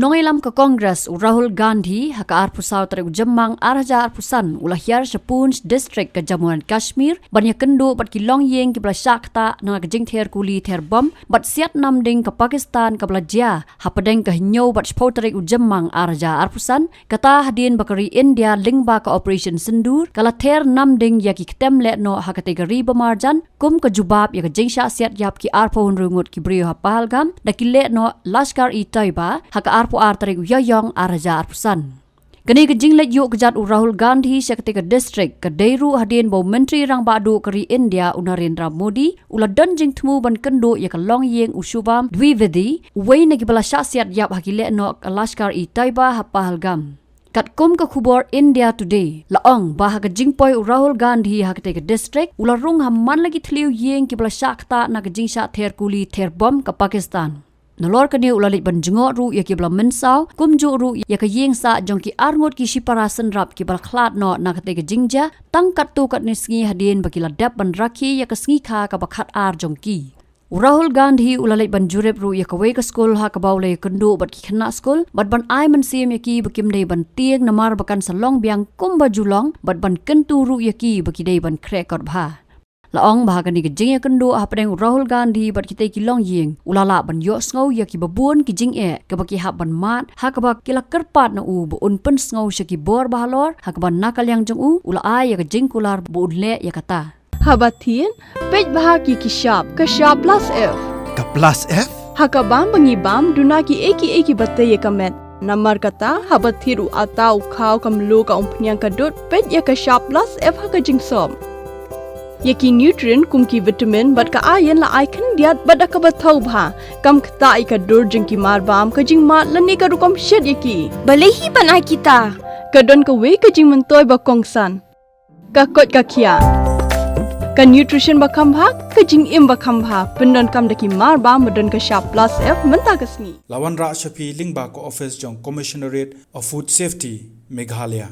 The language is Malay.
Unongilam ke Kongres Rahul Gandhi haka arpusau tarik ujemang arja arpusan ulahyar sa Poonch district ke Jammu and Kashmir banyak kendo bat ki Ïing ki bala Shakta na ke Jingther kuli ther bom bat siat namding ke Pakistan ke bala Jia hapadeng ke Jngoh bat spau tarik ujemang arja arpusan kata hadin bakari India lingba ke Operation Sindur kala ther namding ya ki ketemle no ha kategori bemarjan kum ke jubab ya ke jingsha siat yap ki arpon rungut ki brio ha Pahalgam da ki le no Lashkar-e-Taiba haka arpu tarik uyayong araja arpusan. Kini ke jinglet yuk kejat Rahul Gandhi seketika distrik ke Deiru hadin bau menteri rang badu keri India Narendra Modi ula dan jingtmu ban kendo ya ke Ïing usubam dwivedi wei negi bala syaksiat yap hakile no Lashkar-e-Taiba ha Pahalgam. Kat kum ke khubor India Today laong bah ke jingpoi Rahul Gandhi ha ketika distrik ula rung hamman lagi tliu Ïing ki bala syakta na ke jingsha ther kuli ther bom ke Pakistan. Nolor kini ulalit ban Jngoh ru ya ki bala mensau kumju ru ya ke Ïing sa jong ki arngot ki Shipara Synrap ki bala khlat no na ketika Jingther tangkat tu kat ni sngi hadin baki ladap ban rakhi ya ke sngi kha ka bakhat ar jong ki. Rahul Gandhi ulalit ban jurep ru ya ke wei ke skul ha ke baule kendo bat ki khna skul bat ban ai man sim ya ki bakim dei ban tieng namar bakan salong biang kum bajulong bat ban kentu ru ya ki baki dei ban krek kot bha. Laong bahagian ni kejing ya kendo hapadeng Rahul Gandhi bat kita ki Ïing ulala ban yok sngow ya ki babun ki jing ke baki hab ban mat ha ka bak kila kerpat na u bu un pen sngow sya ki bor bahalor ha ka ban nakal yang jong u ula ai ya ke jing kular bu le ya kata habatin pej bahagi ki shop ka shop plus f ka plus f ha ka bam bangi bam duna ki eki batte ya kamet namar kata habathiru atau khaw kam lo ka umpnyang ka dot pej ya ka shop plus f ha ka jing som Yaki nutrient kum ki vitamin bat ka iron la icon diat bat ka bathau bha kam khta ka dur jing ki mar bam ka jing mat lani ka rukom shed yaki balehi banai kita ka don ka we ka jing mentoy ba kongsan ka kot ka khia ka nutrition ba kham bha ka jing im ba kham bha pendon kam daki mar bam don ka sharp plus f menta ka sngi lawan ra shapi lingba ko office jong commissionerate of food safety Meghalaya